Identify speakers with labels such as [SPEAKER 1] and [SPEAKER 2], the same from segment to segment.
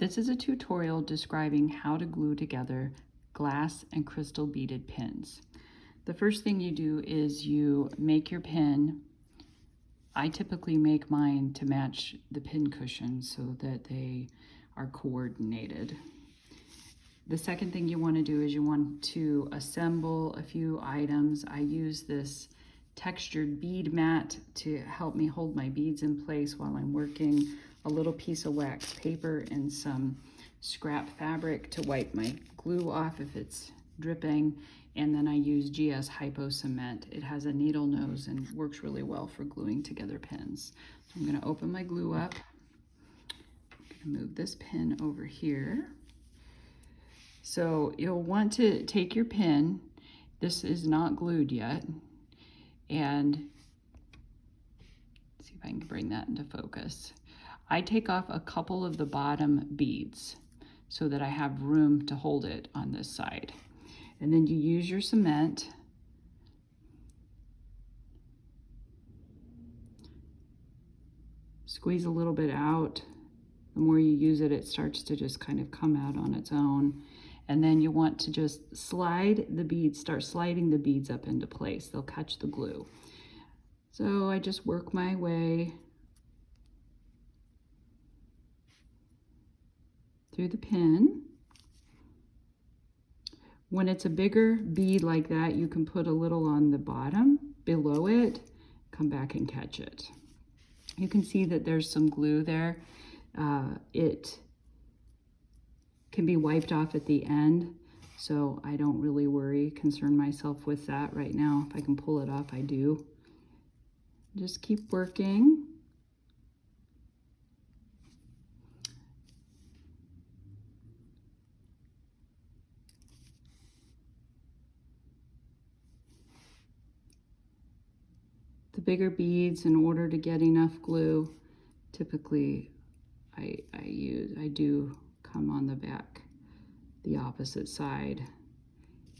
[SPEAKER 1] This is a tutorial describing how to glue together glass and crystal beaded pins. The first thing you do is you make your pin. I typically make mine to match the pin cushion so that they are coordinated. The second thing you want to do is you want to assemble a few items. I use this textured bead mat to help me hold my beads in place while I'm working, a little piece of wax paper and some scrap fabric to wipe my glue off if it's dripping, and then I use GS Hypo Cement. It has a needle nose and works really well for gluing together pins. So I'm going to open my glue up. I'm going to move this pin over here. So you'll want to take your pin, this is not glued yet, and see if I can bring that into focus. I take off a couple of the bottom beads so that I have room to hold it on this side. And then you use your cement. Squeeze a little bit out. The more you use it, it starts to just kind of come out on its own. And then you want to just slide the beads, start sliding the beads up into place. They'll catch the glue. So I just work my way through the pin. When it's a bigger bead like that, you can put a little on the bottom below it, come back and catch it. You can see that there's some glue there. It can be wiped off at the end, so I don't really concern myself with that right now. If I can pull it off, I do. Just keep working. The bigger beads, in order to get enough glue, typically I do come on the back, the opposite side,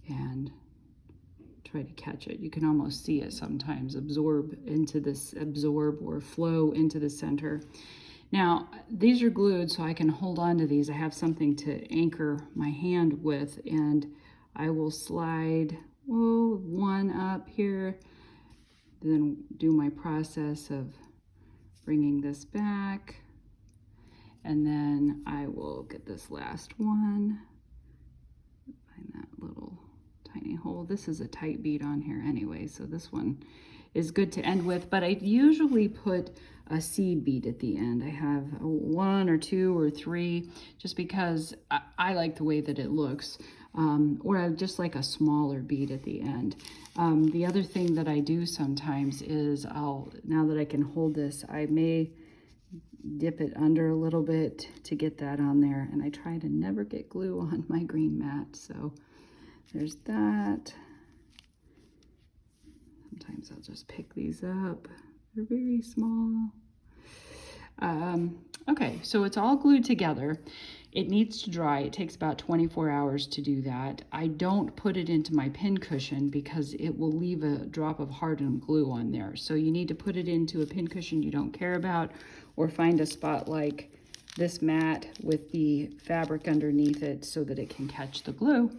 [SPEAKER 1] and try to catch it. You can almost see it sometimes absorb or flow into the center. Now, these are glued, so I can hold on to these. I have something to anchor my hand with, and I will slide one up here, then do my process of bringing this back, and then I will get this last one, find that little tiny hole. This is a tight bead on here anyway, so this one is good to end with, but I usually put a seed bead at the end. I have one or two or three, just because I like the way that it looks, or I just like a smaller bead at the end. The other thing that I do sometimes is now that I can hold this, I may dip it under a little bit to get that on there, and I try to never get glue on my green mat, so there's that. Sometimes I'll just pick these up. They're very small. Okay, so it's all glued together. It needs to dry. It takes about 24 hours to do that. I don't put it into my pin cushion because it will leave a drop of hardened glue on there. So you need to put it into a pin cushion you don't care about, or find a spot like this mat with the fabric underneath it so that it can catch the glue.